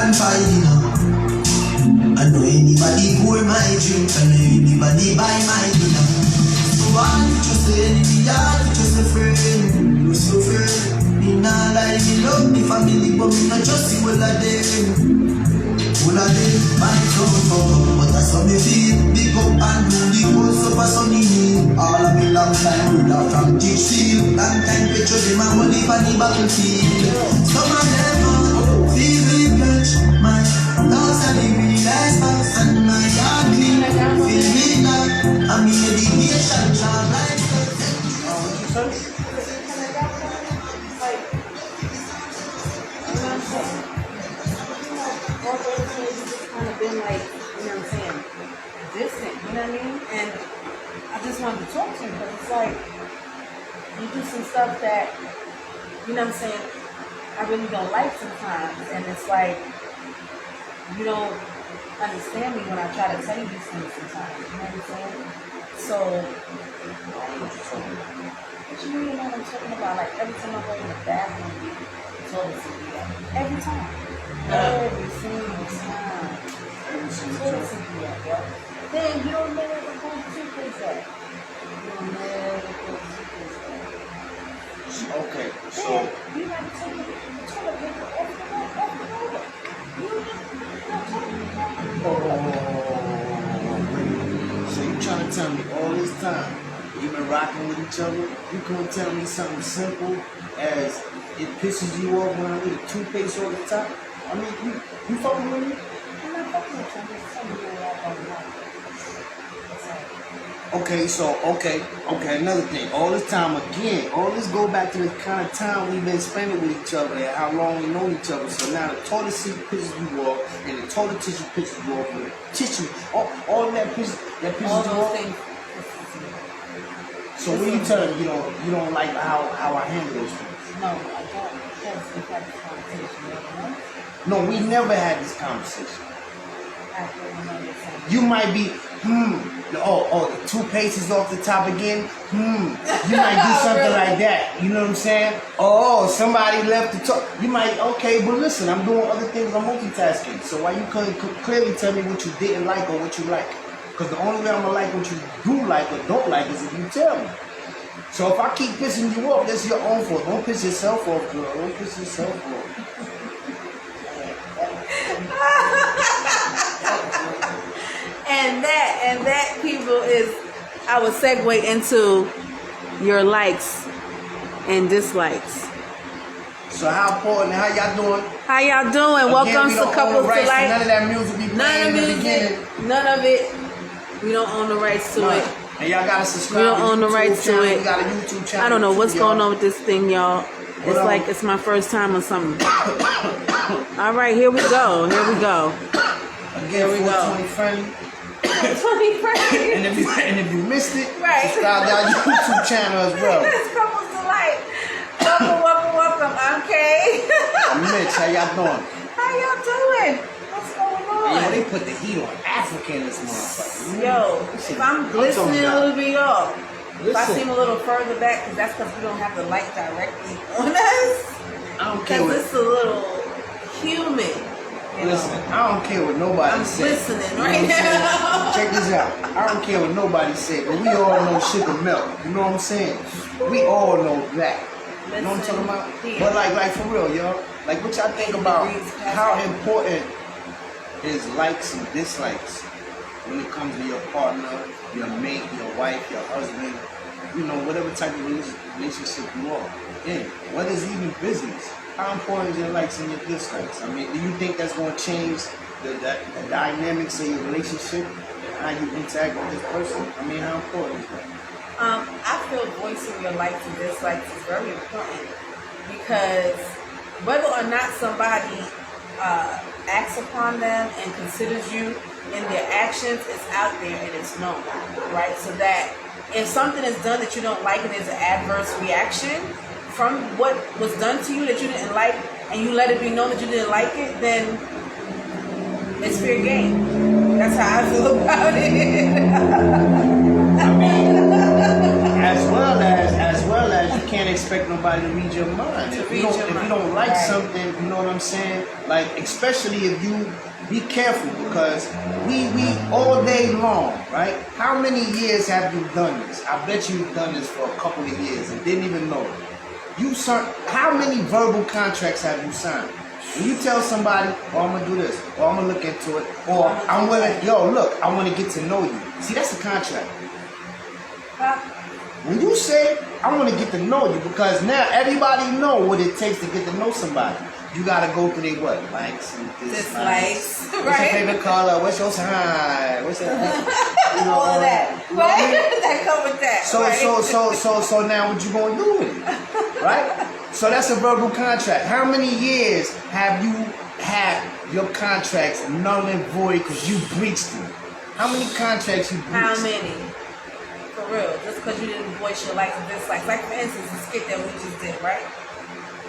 and fighting. I know anybody pour my drink, I know anybody buy my dinner. So I just say enemy, I just a friend, you so friend. Me not like me love me family, but me not just see all of them. All of them, my soul, but that's how me feel. Big up and do the whole up as on the all of me long time, ruler from teach steel. Long time picture them and money for the battlefield. Some of them feel me catch my thoughts and the realize facts and my heart clean. Feel me now, I'm in meditation, shine like all those things just kind of been like, you know what I'm saying, distant, you know what I mean? And I just wanted to talk to you because it's like, you do some stuff that, you know what I'm saying, I really don't like sometimes. And it's like, you don't understand me when I try to tell you these things sometimes, you know what I'm saying? So, what you mean what I'm talking about? Like, every time I go in the bathroom, it's always every time. Every single time. Then you don't never go to toothpaste that. You don't never go to toothpaste that. Okay, so you have to take the toilet paper off the roller. So you trying to tell me all this time you've been rocking with each other? You gonna tell me something simple as it pisses you off when I leave toothpaste all the time? I mean, you fucking with me? I'm not fucking with you. I'm just telling you what I don't like. Okay, another thing. All this time again, all this go back to the kind of time we've been spending with each other and how long we know each other. So now the toilet seat pisses you off and the toilet tissue pisses you off and the tissue, all that pisses you all those off. things. So what you telling me you don't like how I handle those things? No, I don't, because we've had this conversation, you know? No, we never had this conversation. After another time. You might be, the toothpaste is off the top again. You might do something Really? like that. You know what I'm saying? Oh, somebody left the top. You might, okay, but listen, I'm doing other things. I'm multitasking. So why you couldn't clearly tell me what you didn't like or what you like? Because the only way I'm going to like what you do like or don't like is if you tell me. So if I keep pissing you off, that's your own fault. Don't piss yourself off, girl. Don't piss yourself off. And that people is, I would segue into your likes and dislikes. So how important, how y'all doing? How y'all doing? Again, Welcome to Couples to Life. None of that music be playing in the beginning. None of it. We don't own the rights to it. And y'all gotta subscribe. We don't own the rights to it. We got a YouTube channel. I don't know what's too, going on with this thing, y'all. It's like it's my first time or something. All right, here we go. Again, we go. 20 friendly. 20 friendly. And if you missed it, right. subscribe to our YouTube channel as well. It's Couples to Life. Welcome. I'm Kay. I'm Mitch. How y'all doing? How y'all doing? What's going on? Yo, they put the heat on Africa in this motherfucker. Yo, if I'm glistening a little bit off, if I Listen. seem a little further back, because that's because we don't have the light directly on us. I don't care Because what. it's a little humid. You Listen, know? I don't care what nobody I'm said. listening You know right what I'm saying? now. Check this out. I don't care what nobody said, but we all know sugar melt. You know what I'm saying? We all know that. You know what I'm talking about? Here. But like for real, y'all. Like what y'all think about how important is likes and dislikes when it comes to your partner, your mate, your wife, your husband, you know, whatever type of relationship you are in. What is even business? How important is your likes and your dislikes? I mean, do you think that's going to change the dynamics of your relationship and how you interact with this person? I mean, how important is that? I feel voicing your likes and dislikes is very important because whether or not somebody acts upon them and considers you in their actions, it's out there and it's known, right? So that if something is done that you don't like and there's an adverse reaction from what was done to you that you didn't like and you let it be known that you didn't like it, then it's fair game. That's how I feel about it. I mean, as well as can't expect nobody to read your mind. If you don't like something, you know what I'm saying? Like, especially if you be careful, because we all day long, right? How many years have you done this? I bet you've done this for a couple of years and didn't even know it. How many verbal contracts have you signed? When you tell somebody, oh, I'm gonna do this, or I'm gonna look into it, or I'm willing, look, I want to get to know you. See, that's a contract. When you say, I want to get to know you, because now everybody know what it takes to get to know somebody. You gotta go through their what? Likes and dislikes. What's your favorite color? What's your sign? What's your, all of that. Right? That come with that. So now what you gonna do with it? Right? So that's a verbal contract. How many years have you had your contracts null and void because you breached them? How many contracts you breached? How many? For real. Just because you didn't voice your likes and dislikes. Like, for instance, the skit that we just did, right?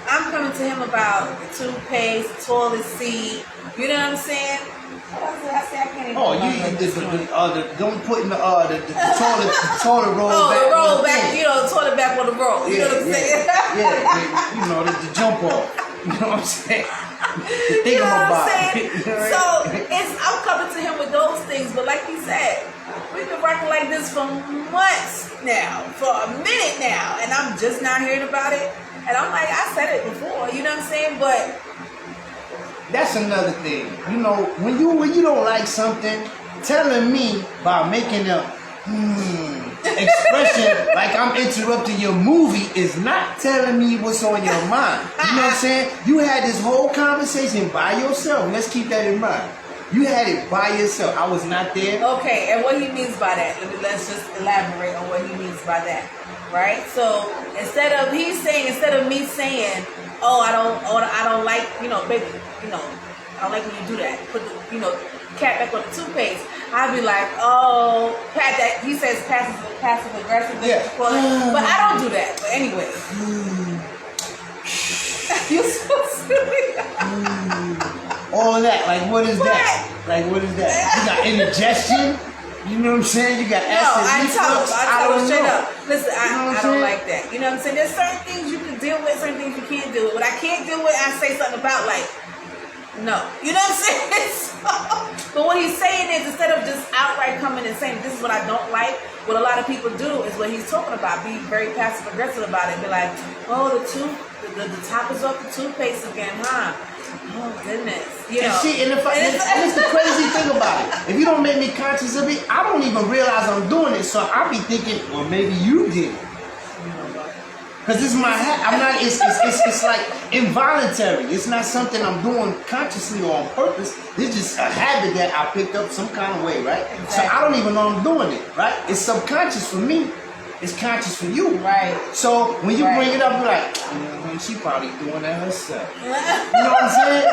I'm coming to him about the toothpaste, the toilet seat. You know what I'm saying? What else did I say? I can't even remember. Don't put in the toilet roll back. The roll back, the toilet back on the roll. You know what I'm saying? Yeah, the jump off. You know what I'm saying? You know what I'm saying? So I'm coming to him with those things, but like he said, we've been working like this for months now, for a minute now, and I'm just not hearing about it. And I'm like, I said it before, you know what I'm saying? But that's another thing. You know, when you don't like something, telling me by making a expression like I'm interrupting your movie is not telling me what's on your mind. You know what I'm saying? You had this whole conversation by yourself. Let's keep that in mind. You had it by yourself. I was not there. Okay, and what he means by that, let's just elaborate on what he means by that. Right? So instead of me saying, oh, I don't like, baby, I don't like when you do that. Put the, cat back on the toothpaste. I'd be like, oh, Pat, that he says passive aggressive, but I don't do that. But anyway, you so silly. All that, like, what is that? Like, what is that? You got indigestion? You know what I'm saying? You got acid reflux. I tell him straight up. Listen, I don't like that. You know what I'm saying? There's certain things you can deal with, certain things you can't deal with. What I can't deal with, I say something about, like, no. You know what I'm saying? But what he's saying is, instead of just outright coming and saying, this is what I don't like, what a lot of people do is what he's talking about. Be very passive aggressive about it. Be like, oh, the top is off the toothpaste again, huh? Oh goodness! And it's the crazy thing about it. If you don't make me conscious of it, I don't even realize I'm doing it. So I'll be thinking, well, maybe you did. Because this is my hat. I'm not. It's like involuntary. It's not something I'm doing consciously or on purpose. It's just a habit that I picked up some kind of way, right? Exactly. So I don't even know I'm doing it, right? It's subconscious for me. It's conscious for you. Right. So when you bring it up, you're like, she probably doing that herself. You know what I'm saying?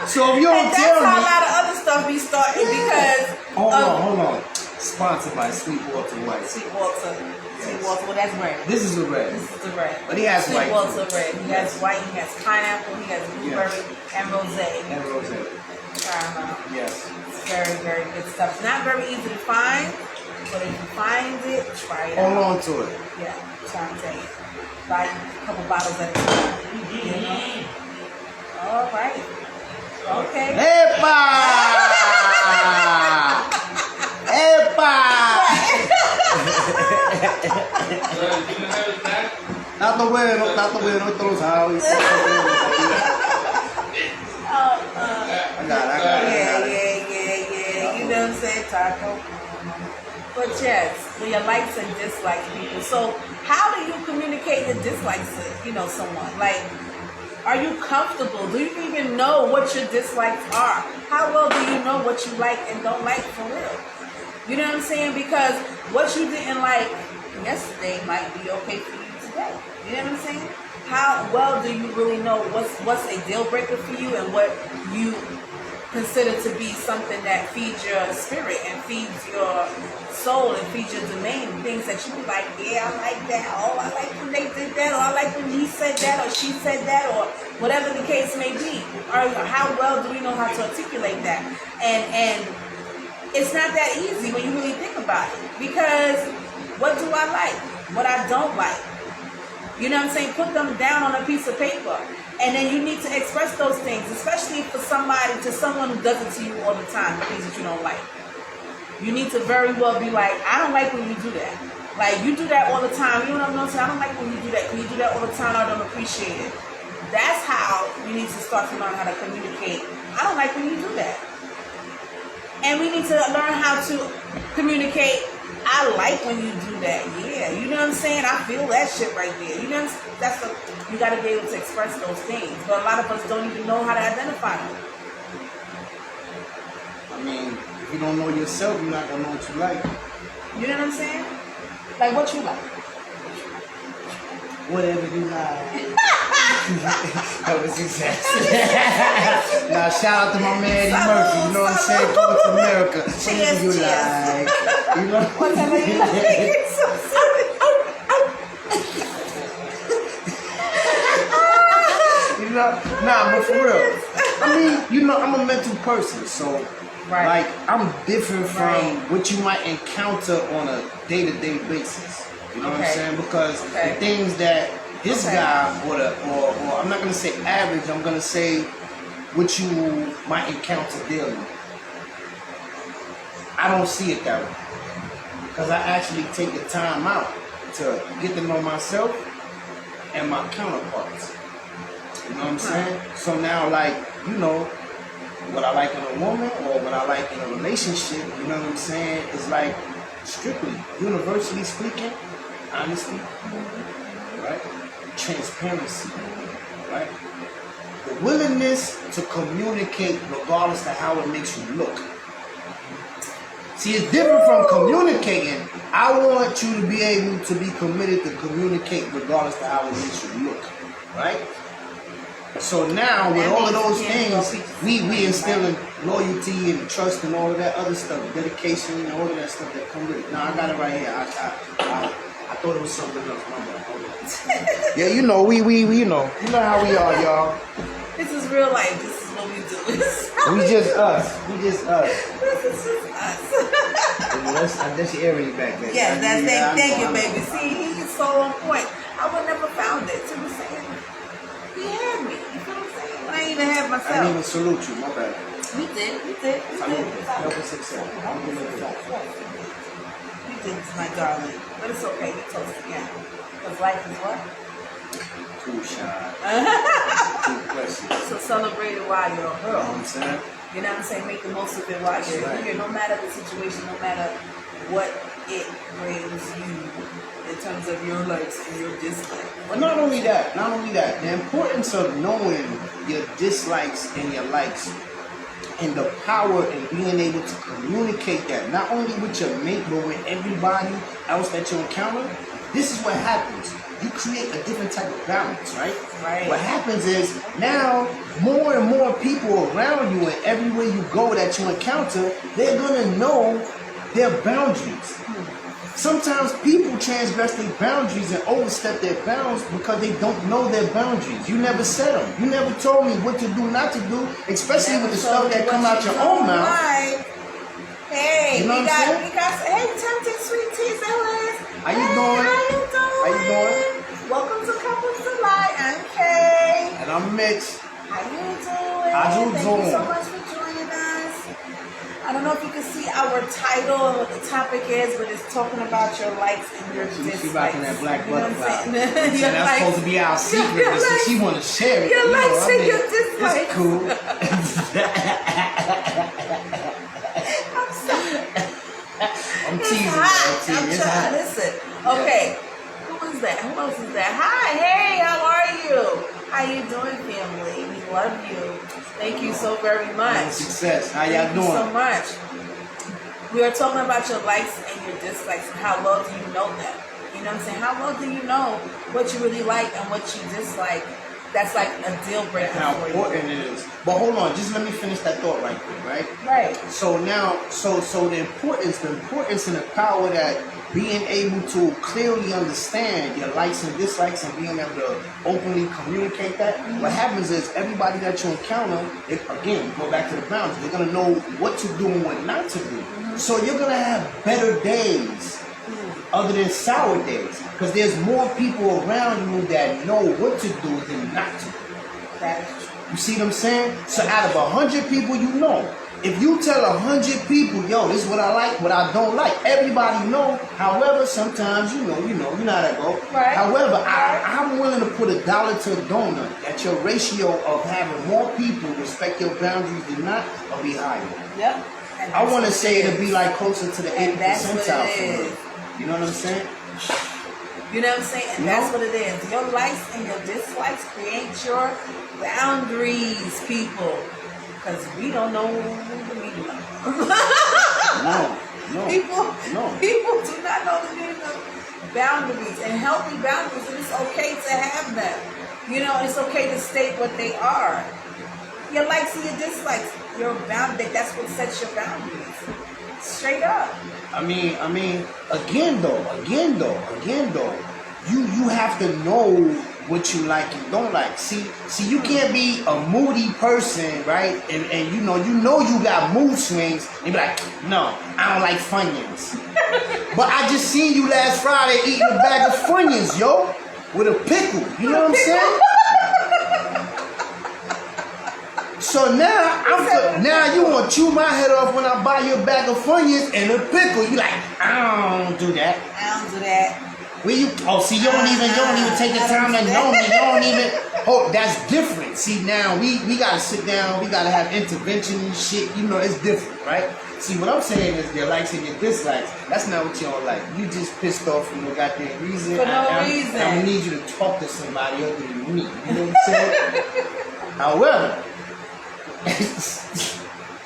So if you don't tell me. That's how a lot of other stuff be starting because. Hold on. Sponsored by Sweetwater White. Sweetwater. Yes. Sweetwater. Well, that's red. This is the red. This is the red. But he has white. Sweetwater red. He has white. He has pineapple. He has blueberry and rosé. Try them out. Yes. It's very, very good stuff. It's not very easy to find. But if you find it, try it out. Hold on to it. Yeah, try to tell you. Buy a couple bottles at a time. All right. Okay. Epa! Epa! Tato bueno, esto lo sabe. I got it. Yeah. You know what I'm saying, Taco? But yes, for your likes and dislikes, people. So how do you communicate your dislikes to, someone? Like, are you comfortable? Do you even know what your dislikes are? How well do you know what you like and don't like for real? You know what I'm saying? Because what you didn't like yesterday might be okay for you today. You know what I'm saying? How well do you really know what's a deal breaker for you and what you consider to be something that feeds your spirit and feeds your soul and feeds your domain, things that you like, yeah, I like that, oh, I like when they did that, or I like when he said that, or she said that, or whatever the case may be. Or how well do we know how to articulate that? And it's not that easy when you really think about it, because what do I like? What I don't like? You know what I'm saying? Put them down on a piece of paper. And then you need to express those things, especially for someone who does it to you all the time, the things that you don't like. You need to very well be like, I don't like when you do that. Like, you do that all the time. You know what I'm saying? I don't like when you do that. When you do that all the time, I don't appreciate it. That's how you need to start to learn how to communicate. I don't like when you do that. And we need to learn how to communicate. I like when you do that. Yeah, you know what I'm saying? I feel that shit right there. You know what I'm saying? You got to be able to express those things. But a lot of us don't even know how to identify them. I mean, if you don't know yourself, you're not gonna know what you like. You know what I'm saying? Like, what you like? Whatever you like. That was exactly. Now shout out to my man Eddie Murphy. You know what I'm saying? Going to America. Whatever you like. You know Whatever you like. So sorry. You know, nah, but for real. I mean, you know, I'm a mental person, so Right. like I'm different from what you might encounter on a day-to-day basis. You know what I'm saying? Because the things that this guy or I'm not gonna say average, I'm gonna say what you might encounter daily. I don't see it that way. Because I actually take the time out to get to know myself and my counterparts. You know what I'm saying? So now, like, you know, what I like in a woman or what I like in a relationship, you know what I'm saying, is like strictly, universally speaking, honesty, right? Transparency, right? The willingness to communicate regardless of how it makes you look. See, it's different from communicating. I want you to be able to be committed to communicate regardless of how it makes you look, right? So now, with all of those things, we instill in loyalty and trust and all of that other stuff, dedication and all of that stuff that come with it. Now, I got it right here. I thought it was something else. My bad. Hold on. Yeah, you know, we you know how we are, y'all. This is real life. This is what we do. We just us. This is just us. That's your area back there. Yeah, thank you, baby. See, he's so on point. I would never found it. So we're saying, he had me. You know what I'm saying? I ain't even have myself. I didn't even salute you. My bad. We did. Help us accept. You did, my darling. But it's okay. We toast again. Because life is what? Too shy. Too precious. So celebrate it while you're a You know girl. what I'm saying? You know what I'm saying? Make the most of it while you're Right. here. No matter the situation, no matter what it brings you in terms of your likes and your dislikes. But not only that, the importance of knowing your dislikes and your likes and the power in being able to communicate that, not only with your mate, but with everybody else that you encounter. This is what happens. You create a different type of balance, right? Right. What happens is now more and more people around you and everywhere you go that you encounter, they're gonna know their boundaries. Sometimes people transgress their boundaries and overstep their bounds because they don't know their boundaries. You never said them. You never told me what to do, not to do, especially with the stuff that come out your own mouth. Right. Hey, You know what I'm saying? we got, hey, Tempted Sweet Tea Sellers. How you doing? How you doing? Welcome to Couples Delight. I'm Kay. And I'm Mitch. How you doing? How you Thank doing? you so much for joining us. I don't know if you can see our title and what the topic is, but it's talking about your likes and your dislikes. She's rocking that black You know what butterfly. I'm saying? So Your that's likes- supposed to be our secret, your but since likes- she want to share it, your you know, likes I and mean, your dislikes. it's cool. I'm sorry. I'm It's teasing. hot. I'm I'm teasing. It's trying. hot. Listen. Okay. Who is that? Who else is that? Hi. Hey. How are you? How you doing, family? We love you. Thank you so very much. Success. How y'all Thank you doing? so much. We are talking about your likes and your dislikes and how well do you know them. You know what I'm saying? How well do you know what you really like and what you dislike? That's like a deal breaker How for you. important it is. But hold on, just let me finish that thought right quick, right? Right. So now, so the importance and the power that being able to clearly understand your likes and dislikes and being able to openly communicate that, what happens is everybody that you encounter, again, go back to the boundaries, they're going to know what to do and what not to do. So you're going to have better days other than sour days. Because there's more people around you that know what to do than not to. That is true. You see what I'm saying? So out of 100 people you know, if you tell 100 people, yo, this is what I like, what I don't like, everybody know. However, sometimes you know how that go. Right. However, Right. I'm willing to put $1 to a donut that your ratio of having more people respect your boundaries than not will be higher. Yep. And I that's want to what say it it'll be is. like closer to the 80th And that's what percentile it for is. me. You know what I'm saying? You know what I'm saying? And No. that's what it is. Your likes and your dislikes create your boundaries, people. Because we don't know who we do. No. People do not know the meaning of boundaries and healthy boundaries, and it's okay to have them. You know, it's okay to state what they are. Your likes and your dislikes, your boundary. That's what sets your boundaries. Straight up. I mean, again though, you have to know what you like and don't like. See, you can't be a moody person, right? And you know you got mood swings and be like, no, I don't like Funyuns. But I just seen you last Friday eating a bag of Funyuns, yo, with a pickle. You know what I'm saying? So now you want to chew my head off when I buy you a bag of Funyuns and a pickle. You like, I don't do that. I don't do that. Where you? Oh, see, you don't even take the time to know me. You don't even. Oh, that's different. See, now we gotta sit down. We gotta have intervention and shit. You know, it's different, right? See, what I'm saying is your likes and your dislikes. That's not what you don't like. You just pissed off for no goddamn reason. For no reason. I need you to talk to somebody other than me. You know what I'm saying? However,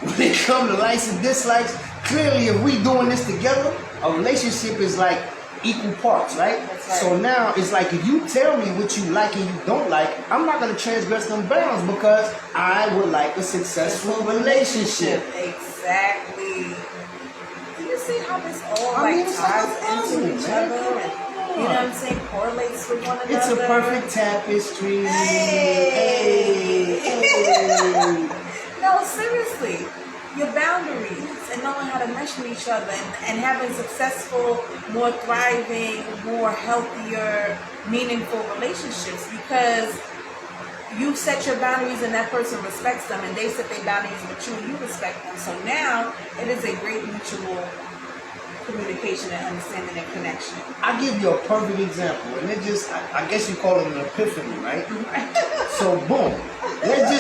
when it comes to likes and dislikes, clearly if we doing this together, a relationship is like equal parts, right? That's right. So now it's like if you tell me what you like and you don't like, I'm not gonna transgress them bounds because I would like a successful relationship. Exactly. Do you see how this all It's like a ties puzzle, into each man. other? And, you know what I'm saying? Correlates with one another. It's a perfect tapestry. Hey. Hey. No, seriously. Your boundaries and knowing how to mesh with each other and having successful, more thriving, more healthier, meaningful relationships because you set your boundaries and that person respects them and they set their boundaries with you and you respect them. So now it is a great mutual communication and understanding and connection. I'll give you a perfect example, and it just, I guess you call it an epiphany, right? So, boom. Let's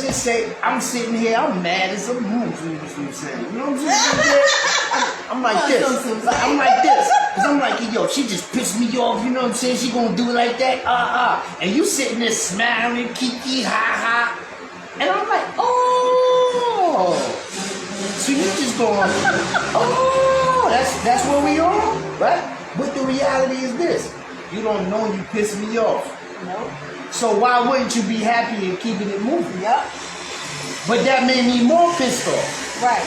just say, I'm sitting here, I'm mad as a moose, you know what I'm saying? You know what I'm saying? I'm like this. I'm like this. Because I'm like, yo, she just pissed me off, you know what I'm saying? She gonna do it like that? And you sitting there smiling, kiki, ha. And I'm like, oh. So you just going, oh, that's where we are, right? But the reality is this. You don't know you pissed me off. Nope. So why wouldn't you be happy and keeping it moving? Yep. But that made me more pissed off. Right.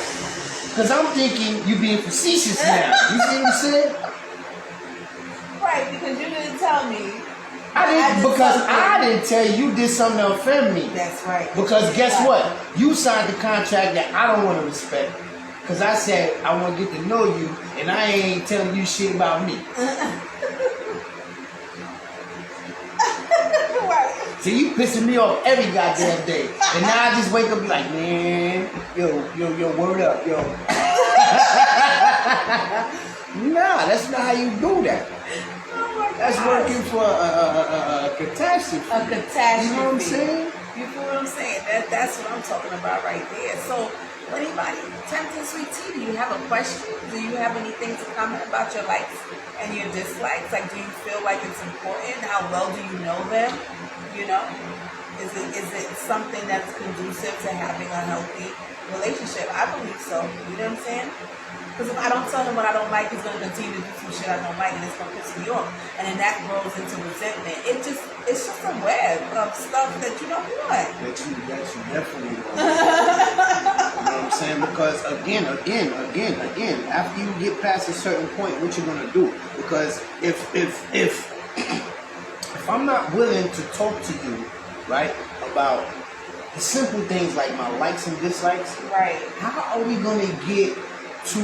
Because I'm thinking you being facetious now. You see what I'm saying? Right, because you didn't tell me. I didn't tell you did something to offend me. That's right. Because guess what? You signed the contract that I don't want to respect. Because I said I want to get to know you and I ain't telling you shit about me. Right. So you pissing me off every goddamn day. And now I just wake up and be like, man, yo, word up, yo. Nah, that's not how you do that. Oh my That's gosh. working for a catastrophe. A catastrophe. You know what I'm saying? You feel what I'm saying? That's what I'm talking about right there. So, anybody, Tempting Sweet Tea, do you have a question? Do you have anything to comment about your likes and your dislikes? Like, do you feel like it's important? How well do you know them? You know? Is it something that's conducive to having a healthy relationship? I believe so. You know what I'm saying? Because if I don't tell him what I don't like, he's going to continue to do some shit I don't like, and it's going to piss me off. And then that grows into resentment. It's just a web of stuff that you don't want. That you definitely want. You know what I'm saying? Because again, after you get past a certain point, what you're gonna do? Because if I'm not willing to talk to you, right, about the simple things like my likes and dislikes, Right. how are we gonna get to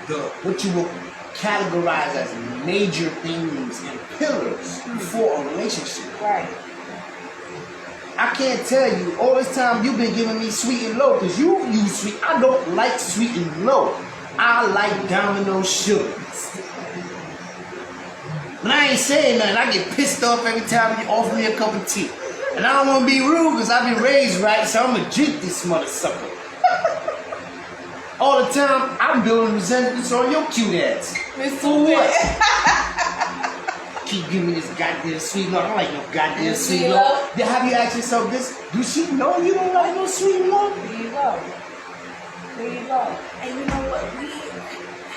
the what you will categorized as major things and pillars for a relationship. Right. I can't tell you, all this time you've been giving me sweet and low, because you use sweet. I don't like sweet and low. I like Domino sugar. But I ain't saying nothing. I get pissed off every time you offer me a cup of tea. And I don't want to be rude because I've been raised right, so I'm going to drink this mother sucker. All the time, I'm building resentments on your cute ass. For what? Keep giving me this goddamn sweet love. I don't like no goddamn sweet love. Then have you asked yourself this? Do she know you don't like no sweet love? There you go. There you go. And you know what? We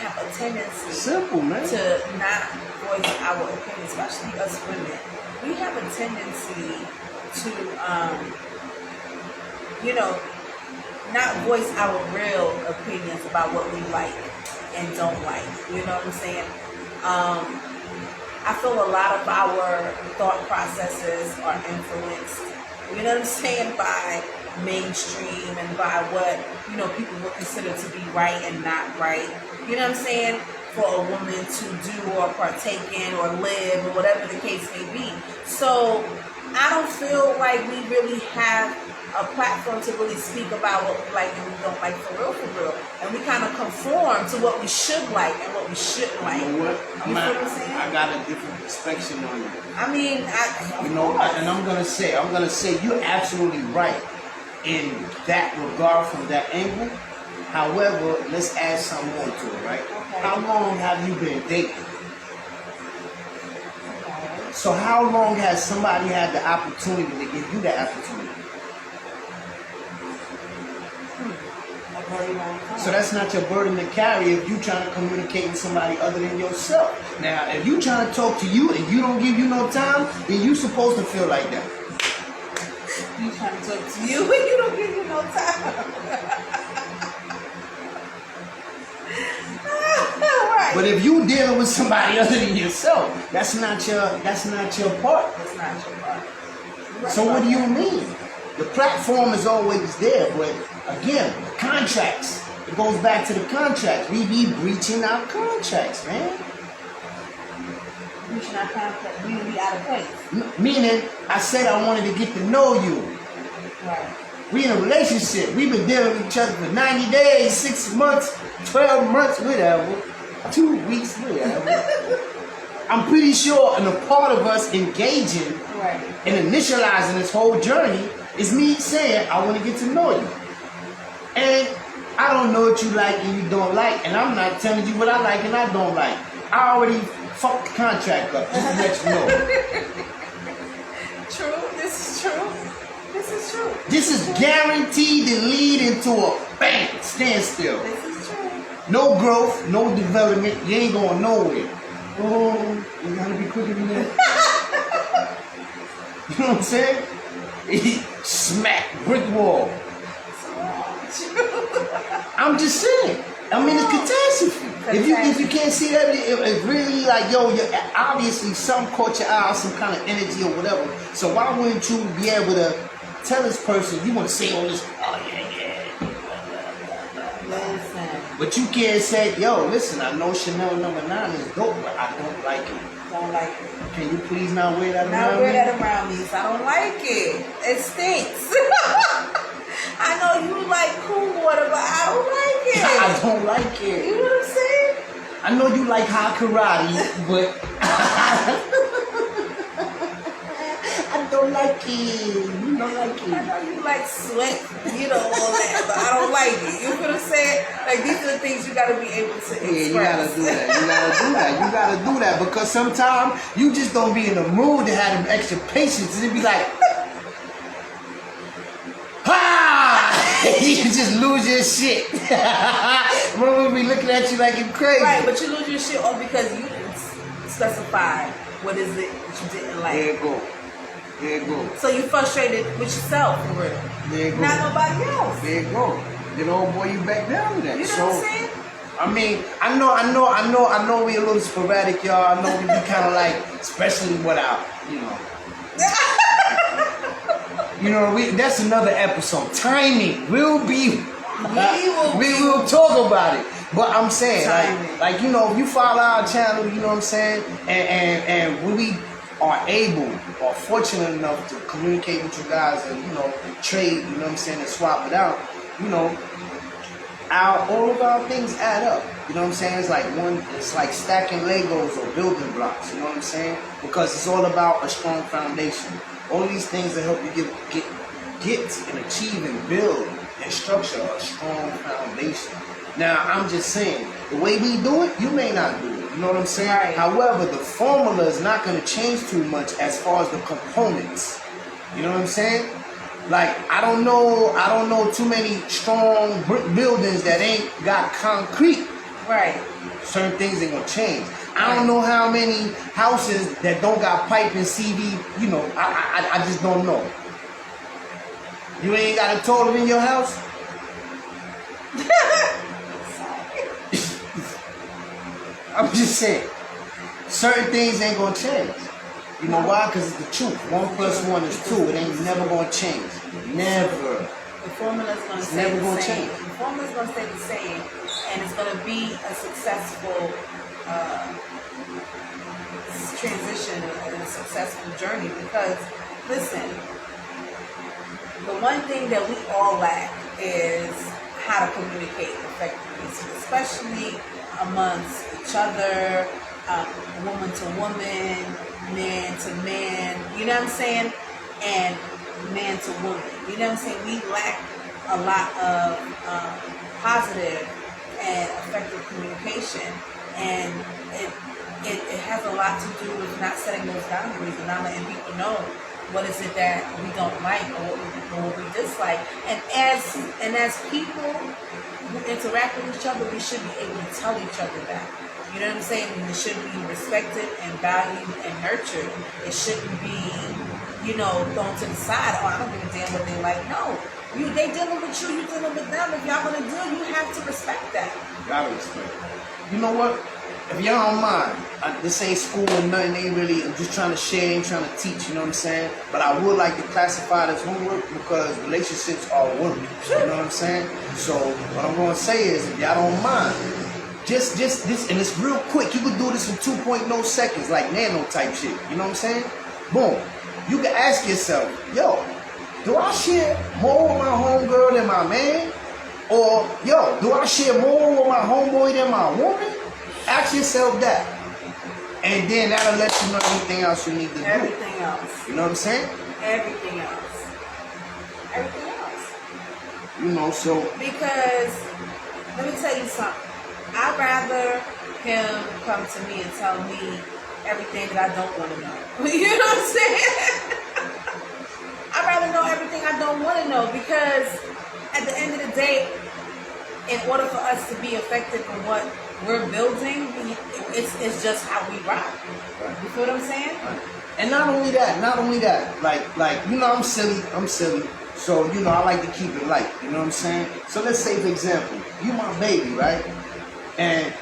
have a tendency Simple, man. to not voice our opinion, especially us women. We have a tendency to, not voice our real opinions about what we like and don't like. You know what I'm saying? I feel a lot of our thought processes are influenced, you know what I'm saying, by mainstream and by what, people would consider to be right and not right. You know what I'm saying? For a woman to do or partake in or live or whatever the case may be. So I don't feel like we really have a platform to really speak about what we like and we don't like for real. And we kind of conform to what we should like and what we shouldn't like. You know what? You feel what I'm saying? I got a different perspective on you. I mean, and I'm gonna say, you're absolutely right in that regard from that angle. However, let's add some more to it, right? Okay. How long have you been dating? So how long has somebody had the opportunity to give you that opportunity? A very long time. So that's not your burden to carry if you trying to communicate with somebody other than yourself. Now, if you trying to talk to you and you don't give you no time, then you supposed to feel like that. You trying to talk to you and you don't give you no time. Right. But if you dealing with somebody other than yourself, that's not your part. That's not your part. Right. So what do you mean? The platform is always there, but again, contracts. It goes back to the contracts. We be breaching our contracts, man. Breaching our contracts, we be out of place. Meaning, I said I wanted to get to know you. Right. We in a relationship. We've been dealing with each other for 90 days, 6 months, 12 months, whatever. 2 weeks, whatever. I'm pretty sure and a part of us engaging Right. and initializing this whole journey is me saying, I want to get to know you. And I don't know what you like and you don't like, and I'm not telling you what I like and I don't like. I already fucked the contract up, just to let you know. True, this is true. This is true. This is guaranteed to lead into a bang, standstill. This is true. No growth, no development, you ain't going nowhere. Oh, you gotta be quicker than that. You know what I'm saying? Smack, brick wall. I'm just saying. I mean, it's catastrophe. If you can't see that, it's really like, yo, obviously something caught your eye, some kind of energy or whatever. So why wouldn't you be able to tell this person, you want to say all this, oh yeah. Listen. But you can't say, yo, listen, I know Chanel No. 9 is dope, but I don't like it. Don't like it. Can you please not wear that around Not me? wear that around me, so I don't like it. It stinks. I know you like cool water, but I don't like it. I don't like You it. know what I'm saying? I know you like hot karate, but I don't like it. You don't like I it. know you like sweat, all that, but I don't like it. You know what I'm saying? Like, these are the things you gotta be able to express. Yeah, you gotta do that. You gotta do that because sometimes you just don't be in the mood to have them extra patience, and it be like, you just lose your shit. We'll be looking at you like you're crazy. Right, but you lose your shit all because you didn't specify what is it that you didn't like. There you go. There you go. So you frustrated with yourself, for real. There you go. Not nobody else. There you go. Then old boy, you back down with that. You know what I'm saying? I mean, I know we a little sporadic, y'all. I know we be kind of like, especially without, that's another episode. Timing will be. We will talk about it. But I'm saying, Timing. like, you know, if you follow our channel, you know what I'm saying, and when we are able or fortunate enough to communicate with you guys and, you know, trade, you know what I'm saying, and swap it out, you know, all of our things add up. You know what I'm saying? It's like stacking Legos or building blocks. You know what I'm saying? Because it's all about a strong foundation. All these things that help you get and achieve and build and structure a strong foundation. Now, I'm just saying, the way we do it, you may not do it. You know what I'm saying? Right. However, the formula is not going to change too much as far as the components. You know what I'm saying? Like, I don't know too many strong brick buildings that ain't got concrete. Right. Certain things ain't gonna change. I don't know how many houses that don't got pipe and CV, you know, I just don't know. You ain't got a toilet in your house? I'm just saying, certain things ain't gonna change. You know why? Because it's the truth. 1 + 1 is 2. It ain't never gonna change. Never. The formula's gonna stay Never the gonna same. change. The formula's gonna stay the same, and it's gonna be a successful transition and a successful journey. Because, listen, the one thing that we all lack is how to communicate effectively, especially amongst each other, woman to woman, man to man, you know what I'm saying? And man to woman, you know what I'm saying? We lack a lot of positive and effective communication, and it has a lot to do with not setting those boundaries and not letting people know what is it that we don't like or what we dislike. And as people who interact with each other, we should be able to tell each other that. You know what I'm saying? And it should be respected and valued and nurtured. It shouldn't be, you know, thrown to the side. Oh, I don't give a damn what they like. No. They dealing with you, you dealing with them. If y'all gonna deal, you have to respect that. Gotta respect it. You know what? If y'all don't mind, this ain't school or nothing, ain't really, I'm just trying to share, ain't trying to teach, you know what I'm saying? But I would like to classify it as homework because relationships are work, you know what I'm saying? So what I'm gonna say is, if y'all don't mind, just this, and it's real quick, you can do this in 2.0 seconds, like nano type shit, you know what I'm saying? Boom. You can ask yourself, yo, do I share more with my homegirl than my man? Or, yo, do I share more with my homeboy than my woman? Ask yourself that. And then that'll let you know everything else you need to do. Everything else. You know what I'm saying? Everything else. Everything else. You know, so. Because, let me tell you something. I'd rather him come to me and tell me everything that I don't want to know. You know what I'm saying? I'd rather know everything I don't want to know, because at the end of the day, in order for us to be effective in what we're building, it's just how we rock. You feel what I'm saying? And not only that, like you know, I'm silly. So, you know, I like to keep it light, you know what I'm saying? So let's say, for example, you my baby, right? And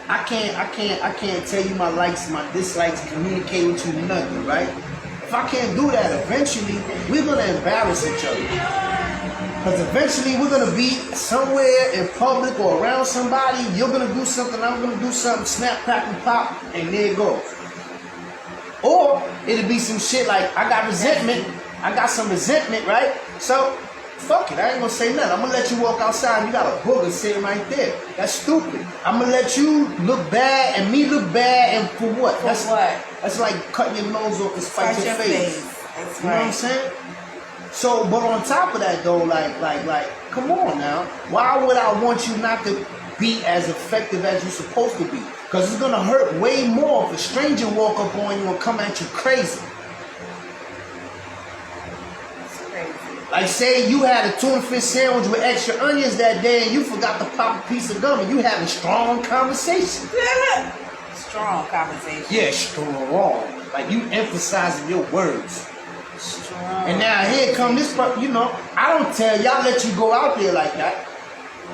I can't tell you my likes, my dislikes, communicate with you, nothing, right? If I can't do that, eventually we're gonna embarrass each other. Because eventually we're going to be somewhere in public or around somebody. You're going to do something, I'm going to do something, snap, crack, and pop, and there it goes. Or it'll be some shit like, I got some resentment, right? So, fuck it, I ain't going to say nothing. I'm going to let you walk outside and you got a booger sitting right there. That's stupid. I'm going to let you look bad and me look bad, and for what? That's like cutting your nose off to spite your face. That's you know what I'm saying? So, but on top of that though, like, come on now. Why would I want you not to be as effective as you're supposed to be? Because it's gonna hurt way more if a stranger walk up on you and come at you crazy. It's crazy. Like, say you had a tuna fish sandwich with extra onions that day and you forgot to pop a piece of gum and you having strong conversation. Strong conversation. Yeah, strong. Like, you emphasizing your words. Strong. And now here come this, you know, I don't tell y'all, let you go out there like that.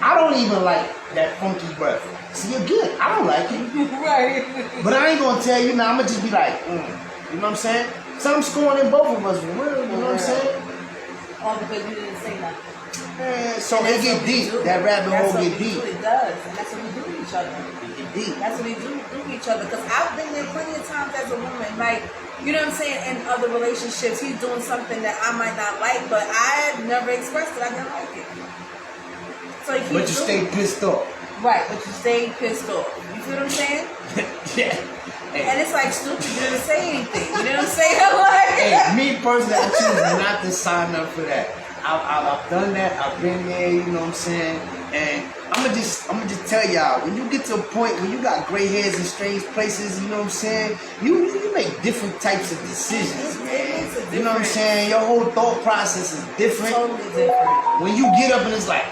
I don't even like that funky breath. See, again, I don't like it. Right. But I ain't gonna tell you now, I'm gonna just be like, you know what I'm saying? Something's going in both of us, for real, you know what I'm saying? All because you didn't say nothing. Man, so And it that's get what we deep. do. That rabbit That's hole what get we deep. do. It does, and that's what we do to each other. It get deep. That's what we do to each other. Because I've been there plenty of times as a woman, like, you know what I'm saying, in other relationships, he's doing something that I might not like, but I never expressed it. I didn't like it. So he But you stay pissed off. Right, but you stay pissed off. You feel what I'm saying? Yeah. Hey. And it's like stupid. You didn't say anything. You know what I'm saying? Like, Hey, me personally, I choose not to sign up for that. I've done that. I've been there. You know what I'm saying? And I'm gonna just tell y'all, when you get to a point when you got gray hairs in strange places, you know what I'm saying? You make different types of decisions, man. You know what I'm saying? Your whole thought process is different. Totally different. When you get up and it's like,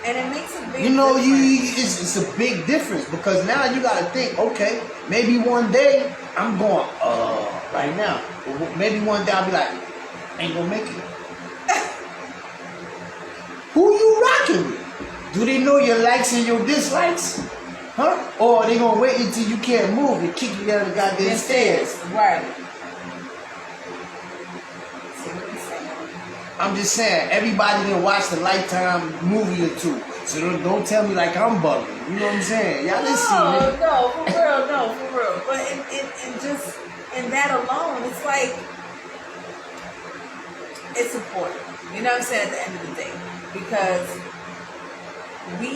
and it makes a big you know, difference. it's a big difference because now you gotta think, okay, maybe one day I'm going, right now. Or maybe one day I'll be like, ain't gonna make it. Who you rocking with? Do they know your likes and your dislikes? Huh? Or are they gonna wait until you can't move and kick you down the goddamn stairs? Right. I'm just saying, everybody done watched a Lifetime movie or two. So don't tell me like I'm bugging. You know what I'm saying? Y'all just see me. No, for real. But in just in that alone, it's like it's important. You know what I'm saying? At the end of the day, because we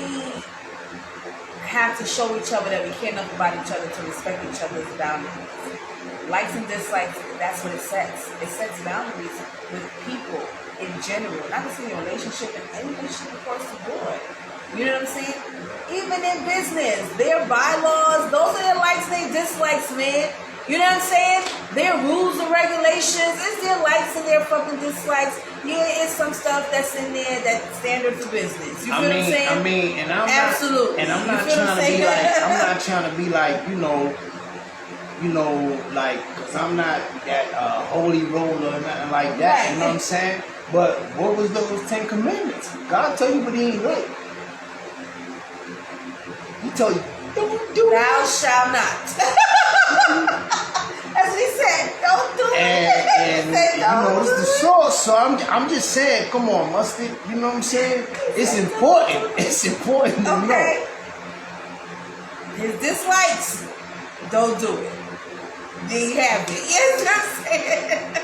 have to show each other that we care enough about each other to respect each other's boundaries. Likes and dislikes, that's what it sets. It sets boundaries with people in general, not just in your relationship, in any relationship across the board. You know what I'm saying? Even in business, their bylaws, those are their likes and their dislikes, man. You know what I'm saying? Their rules and regulations, it's their likes and their fucking dislikes. Yeah, it's some stuff that's in there that's standard for business. You feel what I'm saying? I mean, and I'm absolutely. Not, and I'm You not feel what trying to I'm be like, saying? I'm not trying to be like, you know, like, cause I'm not that holy roller or nothing like that. Right. You know what I'm saying? But what was those 10 commandments? God tell you what he ain't like. He told you, don't do Thou it. shalt not. That's what he said. Don't do it. And He said, you know, don't it's do the it. source. So I'm just saying, come on, Mustard. You know what I'm saying? It's important. It's important to know. Okay. His dislikes, don't do it. There you have it. Yes, I'm saying.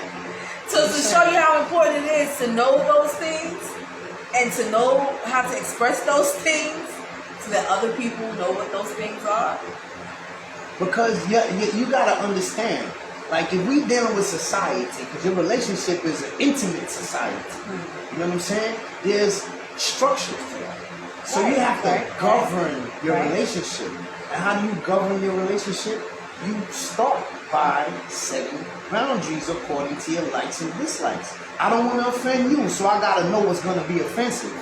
So to show you how important it is to know those things and to know how to express those things so that other people know what those things are. Because you gotta understand, like if we dealing with society, because your relationship is an intimate society. You know what I'm saying? There's structures to that. So you have to govern your relationship. And how do you govern your relationship? You start by setting boundaries according to your likes and dislikes. I don't want to offend you, so I gotta know what's gonna be offensive.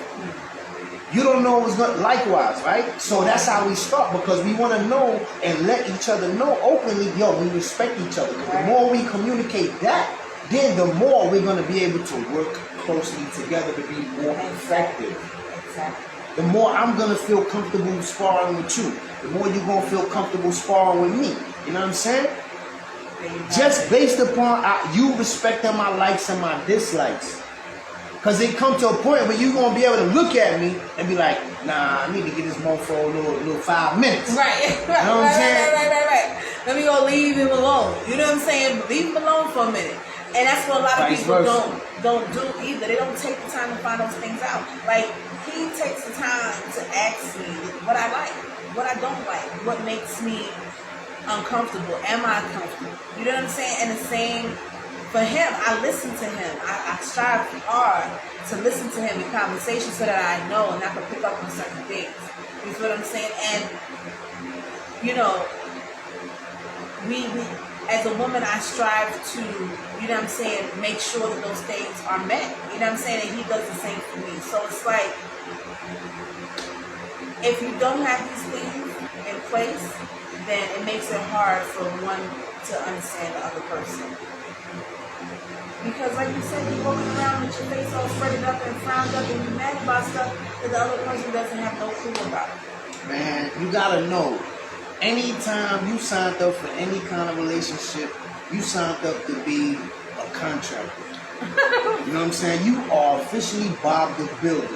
You don't know what's going to, likewise, right? So that's how we start, because we want to know and let each other know openly, yo, we respect each other. The more we communicate that, then the more we're going to be able to work closely together to be more effective. Exactly. The more I'm going to feel comfortable sparring with you, the more you're going to feel comfortable sparring with me. You know what I'm saying? Just based upon you respecting my likes and my dislikes. Because it come to a point where you're going to be able to look at me and be like, nah, I need to get this mofo a little 5 minutes. Right. You know what I'm saying? Right. Let me go leave him alone. You know what I'm saying? Leave him alone for a minute. And that's what a lot of Vice people versa. don't do either. They don't take the time to find those things out. Like, he takes the time to ask me what I like, what I don't like, what makes me uncomfortable. Am I comfortable? You know what I'm saying? And the same for him. I listen to him. I strive hard to listen to him in conversation so that I know and I can pick up on certain things. You feel what I'm saying? And, you know, we as a woman, I strive to, you know what I'm saying, make sure that those things are met. You know what I'm saying? And he does the same for me. So it's like, if you don't have these things in place, then it makes it hard for one to understand the other person. Because like you said, you're walking around with your face all fretted up and frowned up and you're mad about stuff that the other person doesn't have no clue about. Man, you gotta know, anytime you signed up for any kind of relationship, you signed up to be a contractor. You know what I'm saying? You are officially Bob the Builder.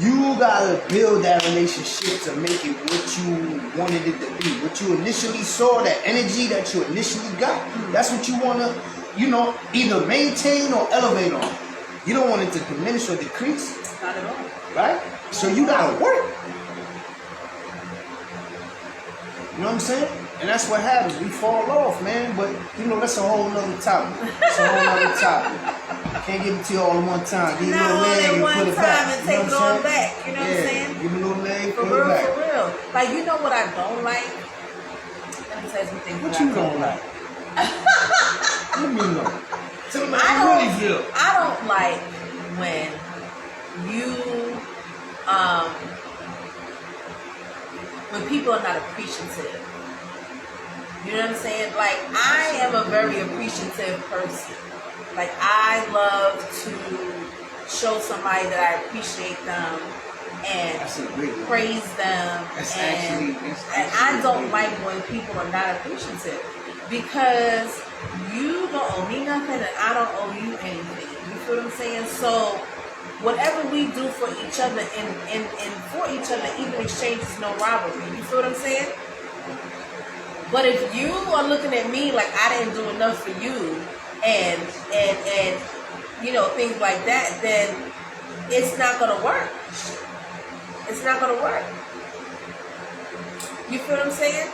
You gotta build that relationship to make it what you wanted it to be. What you initially saw, that energy that you initially got, that's what you wanna, either maintain or elevate on. You don't want it to diminish or decrease. Not at all. Right? So you gotta work. You know what I'm saying? And that's what happens. We fall off, man. But, that's a whole nother topic. It's a whole nother topic. Can't give it to you all in one time. Give you a little leg and put it back. And take it all back. You know what I'm saying? Give me a little leg, put it back. For real. Like, you know what I don't like? Let me tell you some things. What you don't like? What do you mean no? Tell me how you really feel. I don't like when when people are not appreciative. You know what I'm saying? Like, I am a very appreciative person. Like, I love to show somebody that I appreciate them and praise them. And I don't like when people are not appreciative, because you don't owe me nothing and I don't owe you anything. You feel what I'm saying? So whatever we do for each other and for each other, even exchange is no robbery. You feel what I'm saying? But if you are looking at me like I didn't do enough for you and things like that, then it's not gonna work. It's not gonna work. You feel what I'm saying?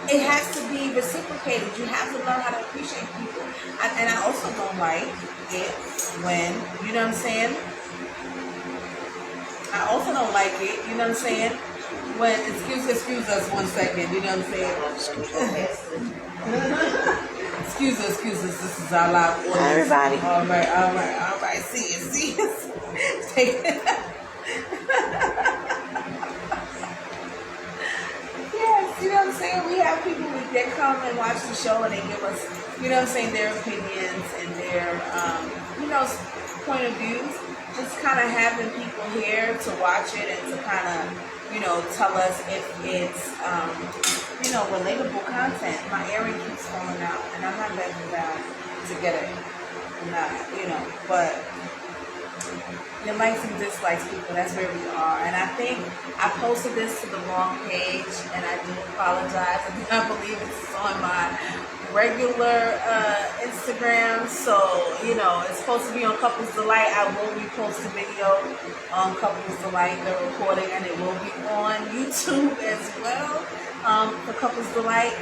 It has to be reciprocated. You have to learn how to appreciate people. And I also don't like it when, you know what I'm saying? I also don't like it, you know what I'm saying? When, excuse us 1 second, you know what I'm saying? Excuse us, this is our live audience. Everybody. All right, see you. Take it. Yes, you know what I'm saying? We have people that come and watch the show and they give us, you know what I'm saying, their opinions and their, point of views. Just kind of having people here to watch it and to kind of, tell us if it's, relatable content. My earring keeps falling out and I'm not letting down to get it. But your likes and dislikes, people, that's where we are. And I think I posted this to the wrong page and I do apologize. I believe it's on my regular Instagram, so it's supposed to be on Couples Delight. I will repost the video on Couples Delight, the recording, and it will be on YouTube as well for Couples Delight.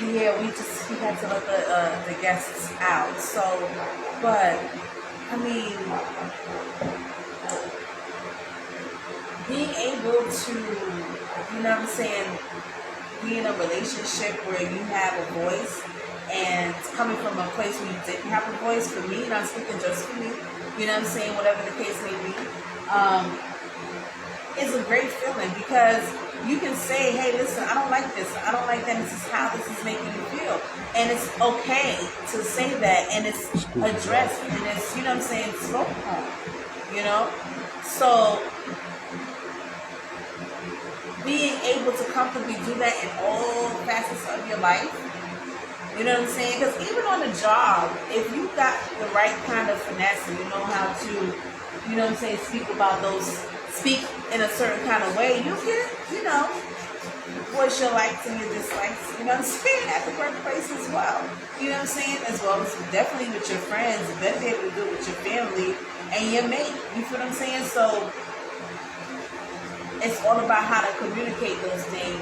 We had to let the guests out. So, but I mean, being able to, be in a relationship where you have a voice, and coming from a place where you didn't have a voice, for me, not speaking just for me, whatever the case may be, it's a great feeling, because you can say, hey, listen, I don't like this, I don't like that, this is how this is making you feel. And it's okay to say that, and it's addressed, and it's, spoken on, So, being able to comfortably do that in all facets of your life, you know what I'm saying? Because even on the job, if you got the right kind of finesse and you know how to, speak in a certain kind of way, you can, voice your likes and your dislikes, at the workplace as well. You know what I'm saying? As well as definitely with your friends, and then be able to do it with your family and your mate. You feel what I'm saying? So, it's all about how to communicate those things.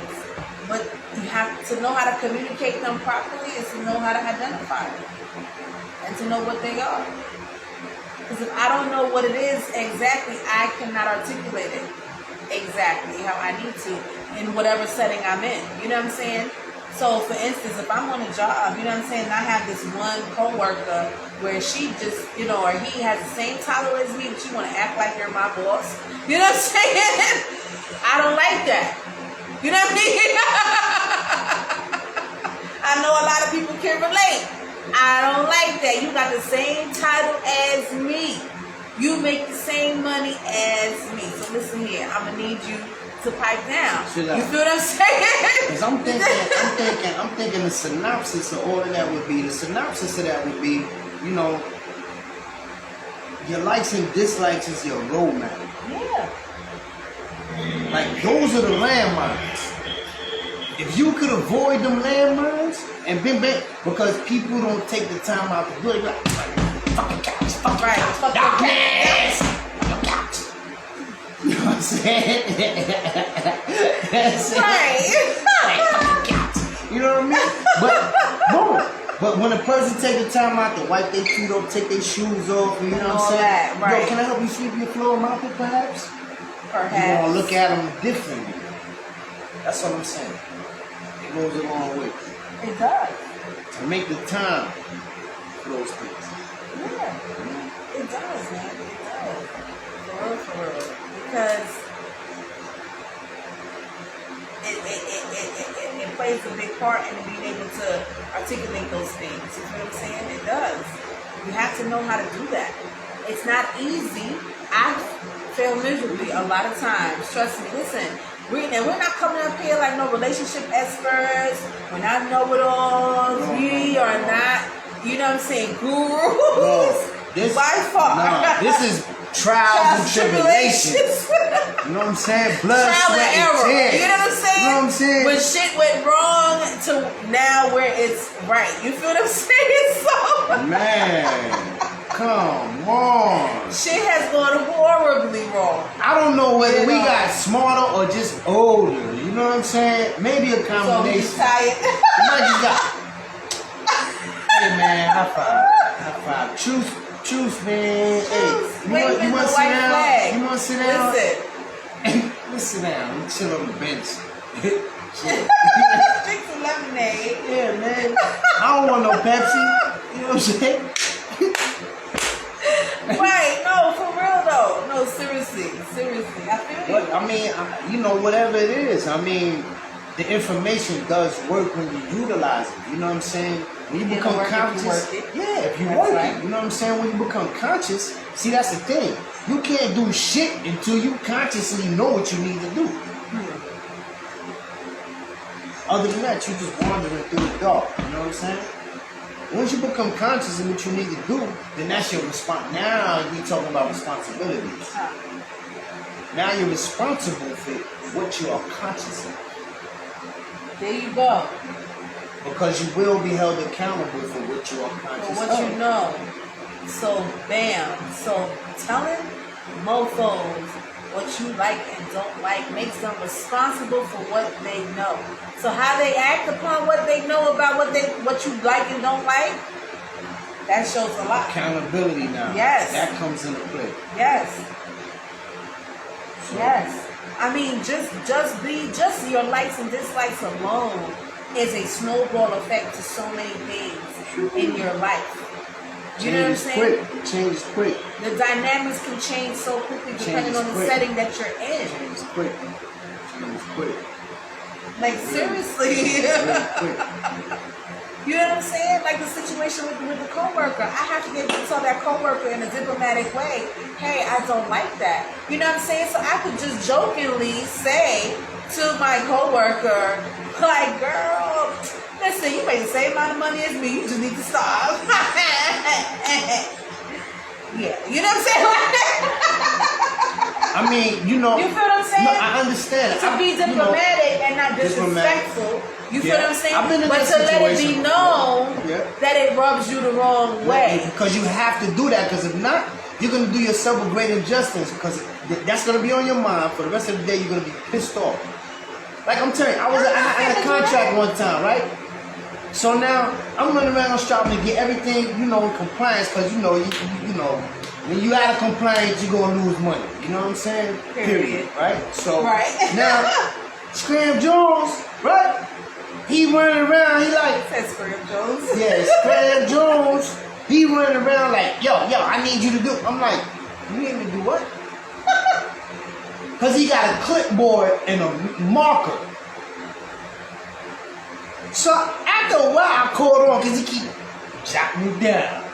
But you have to know how to communicate them properly, is to know how to identify them and to know what they are. Because if I don't know what it is exactly, I cannot articulate it exactly how I need to in whatever setting I'm in. You know what I'm saying? So, for instance, if I'm on a job, and I have this one coworker where she just, or he has the same title as me, but you want to act like you're my boss. You know what I'm saying? I don't like that. You know what I mean? I know a lot of people can relate. I don't like that. You got the same title as me. You make the same money as me. So listen here, I'm gonna need you to pipe down. You feel what I'm saying? Because I'm thinking the synopsis of all of that would be, you know, your likes and dislikes is your roadmap. Yeah. Like, those are the landmines. If you could avoid them landmines and been back, because people don't take the time out to do it, like, fucking couch, fucking Right. couch, Fuck your darkness, fucking couch. You know what I'm saying? That's it. Right. Like, fucking couch. You know what I mean? But when a person take the time out to wipe their feet off, take their shoes off, you know what I'm All saying? that, right. Yo, can I help you sweep your floor, mop it, perhaps? Perhaps. You're gonna look at them differently. That's what I'm saying. It goes a long way It does. to make the time for those things. Yeah. It does, man. It does. For real. Because it plays a big part in being able to articulate those things. You know what I'm saying? It does. You have to know how to do that. It's not easy. I fail miserably a lot of times. Trust me. Listen, we're not coming up here like no relationship experts. We're not know-it-alls. No, We no, are no. not, you know what I'm saying, gurus. No, this, By far. no, this is trials and tribulations. You know what I'm saying? Blood, Trial sweat, and and error. tears. You know what I'm saying? You know what I'm saying? When shit went wrong to now where it's right. You feel what I'm saying? So Man, come on. shit has gone horribly wrong. I don't know whether You we know. got smarter or just older. You know what I'm saying? Maybe a So we combination. just tired. You might just got. Hey man, high five. High five. Choose, man. Hey, you Waving want the to sit white down? flag. You want to sit down? Listen. Let's sit down. We chill on the bench. Chill. Drink some lemonade. Yeah, man. I don't want no Pepsi. You know what I'm saying? Right, no, for real though. No, seriously. I feel you. But I mean, you know, whatever it is. I mean, the information does work when you utilize it. You know what I'm saying? When you It'll become work if you conscious, work it. yeah, if you That's work right. it, you know what I'm saying? When you become conscious, see, that's the thing. You can't do shit until you consciously know what you need to do. Other than that, you're just wandering through the dark. You know what I'm saying? Once you become conscious of what you need to do, then that's your response. Now we talking about responsibilities. Now you're responsible for what you are conscious of. There you go. Because you will be held accountable for what you are For conscious what of. you know. So bam. So telling mofos what you like and don't like makes them responsible for what they know. So how they act upon what they know about what you like and don't like, that shows a lot. Accountability now. Yes. That comes into play. Yes. So, Yes. I mean, just your likes and dislikes alone is a snowball effect to so many things in your life. You know what I'm saying? Quick. Change is quick. The dynamics can change so quickly depending Change on the quick. setting that you're in. Change is quick. Change is quick. Like seriously. Really quick. You know what I'm saying? Like the situation with the coworker. I have to be able to tell that coworker in a diplomatic way, hey, I don't like that. You know what I'm saying? So I could just jokingly say to my coworker, like, girl, listen, you make the same amount of money as me. You just need to stop. Yeah, you know what I'm saying? I mean, you know. You feel what I'm saying? No, I understand. To be diplomatic and not disrespectful. You feel Yeah. what I'm saying? I've been in but that to let it be situation known before. Yeah. that it rubs you the wrong way. Because you have to do that. Because if not, you're going to do yourself a great injustice. Because that's going to be on your mind for the rest of the day. You're going to be pissed off. Like I'm telling you, I had a contract one time, right? So now I'm running around shopping to get everything, in compliance. Because you know, when you out of compliance, you're gonna lose money. You know what I'm saying? Period. Right? So Right. now, Scram Jones, right? He running around. He like, Says Scram Jones. yeah, Scram Jones. He running around like, yo, I need you to do. I'm like, you need me to do what? Because he got a clipboard and a marker. So after a while, I called on because he keep jotting it down.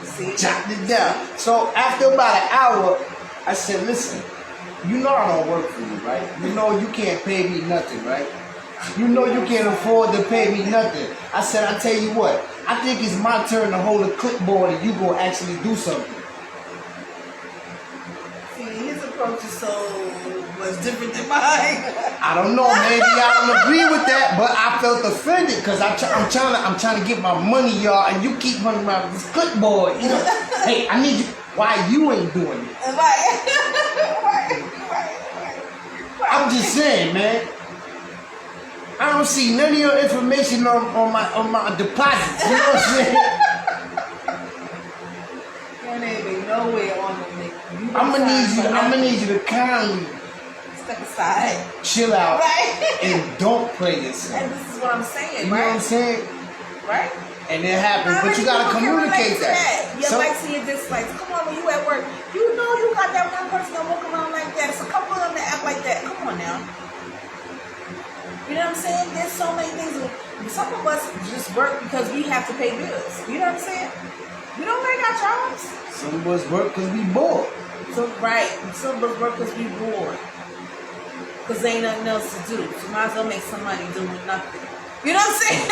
See? Jotting it down. So after about an hour, I said, listen, you know I don't work for you, right? You know you can't pay me nothing, right? You know you can't afford to pay me nothing. I said, I tell you what, I think it's my turn to hold a clipboard and you go actually do something. See, his approach is so much different than mine. I don't know, maybe I don't agree with that, but I felt offended because I'm trying to get my money, y'all, and you keep running around with this clipboard. You know, hey, I need you. Why you ain't doing it? Right. I'm just saying, man. I don't see none of your information on my deposits. You know what I'm saying? There ain't even nowhere on the link. I'm gonna need you to kindly step aside, chill out, right? and don't play this. And this is what I'm saying, You know right? what I'm saying? Right? And it happens, but you gotta communicate that. Your likes and your dislikes. Come on, when you at work, you know you got that one person that walk around like that. It's a couple of them that act like that. Come on now. You know what I'm saying? There's so many things. Some of us just work because we have to pay bills. You know what I'm saying? We don't like our jobs. Some of us work because we bored. So right, some of us work because we bored. Because there ain't nothing else to do. So might as well make some money doing nothing. You know what I'm saying?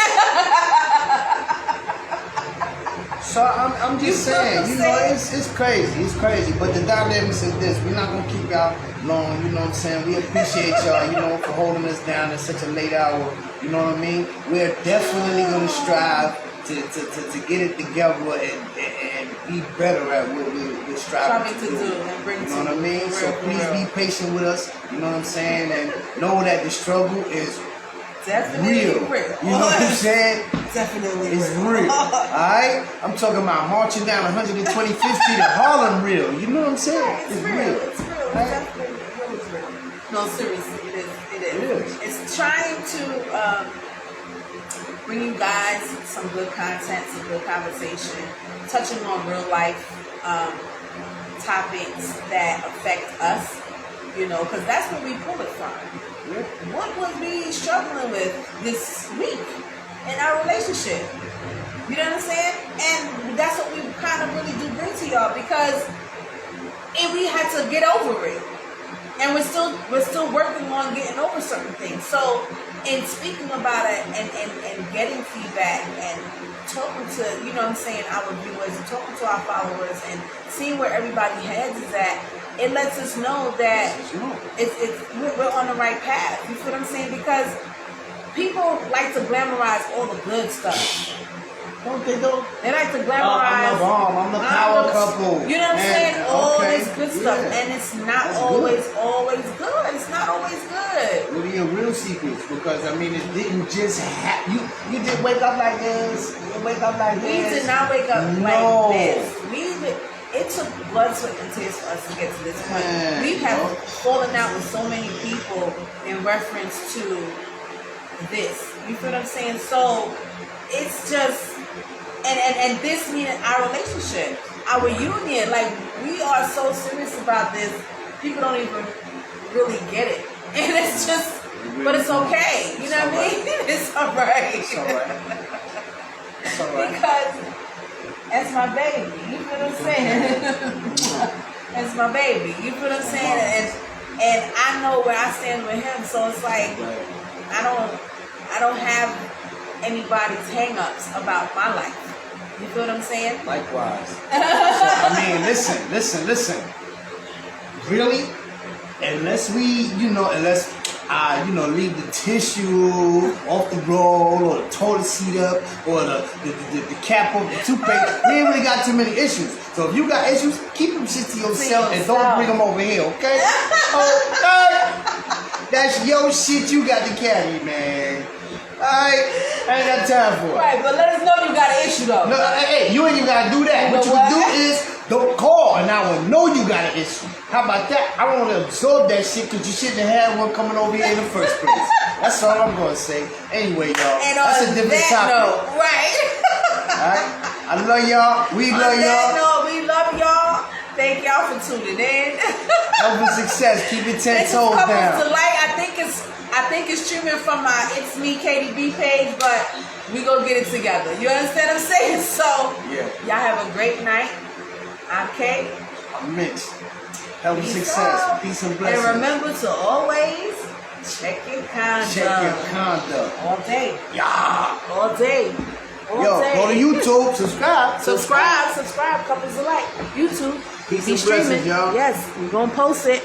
So I'm just saying, you know, it's crazy. But the dynamics is this: we're not gonna keep y'all long. You know what I'm saying? We appreciate y'all, you know, for holding us down at such a late hour. You know what I mean? We're definitely gonna strive to get it together and be better at what we're striving to do. And bring you know what I mean? So please be patient with us. You know what I'm saying? And know that the struggle is definitely real. You know what I'm saying? Definitely it's real. Alright? I'm talking about marching down 125th Street in Harlem real. You know what I'm saying? Yeah, it's real. It's real. Right? It's definitely real. No, seriously, it is. It's trying to bring you guys some good content, some good conversation, touching on real life topics that affect us, you know, because that's where we pull it from. What was we struggling with this week in our relationship? You know what I'm saying? And that's what we kind of really do bring to y'all, because we had to get over it, and we're still working on getting over certain things. So in speaking about it and getting feedback and talking to, you know what I'm saying, our viewers and talking to our followers and seeing where everybody's heads is at, it lets us know that we're on the right path. You feel what I'm saying? Because people like to glamorize all the good stuff. Don't they though? They like to glamorize. I'm the power couple. You know what I'm saying? All this good stuff, yeah. and it's not always good. It's not always good. What are your real secrets? Because I mean, it didn't just happen. You didn't wake up like this. You wake up like this. We did not wake up like this. It took blood, sweat, and tears for us to get to this point. We have fallen out with so many people in reference to this. You feel what I'm saying? So it's just. And this meaning our relationship, our union. Like, we are so serious about this. People don't even really get it. And it's just, but it's okay. You know what I mean? It's all right. It's all right. It's all right. Because that's my baby. You feel what I'm saying? That's my baby. You feel what I'm saying? And I know where I stand with him. So it's like, I don't have anybody's hang-ups about my life. You feel what I'm saying? Likewise. So, I mean, listen. Really? Unless I leave the tissue off the roll or the toilet seat up or the cap off the toothpaste, we ain't really got too many issues. So if you got issues, keep them shit to yourself and don't bring them over here, okay? Okay? That's your shit you got to carry, man. Alright, I ain't got time for it. Right, but let us know you got an issue though. No, hey, you ain't even gotta do that. What you can do is don't call and I will know you got an issue. How about that? I want to absorb that shit because you shouldn't have had one coming over here in the first place. That's all I'm gonna say. Anyway, y'all, and that's a different topic. Right. Alright? I love y'all. We love y'all. We love y'all. Thank y'all for tuning in. Health and success. Keep your 10 toes down. I think it's streaming from my It's Me KDB page, but we gonna get it together. You understand what I'm saying? So yeah. Y'all have a great night. I'm Kay. I'm Mitch. Health and success. Out. Peace and blessings. And remember to always check your conduct. Check your conduct. All day. Yeah. All day. All Yo, I'm go to saying. YouTube, subscribe. Subscribe, couples alike. YouTube. Peace Be and blessings, streaming. y'all. Yes, we're gonna post it.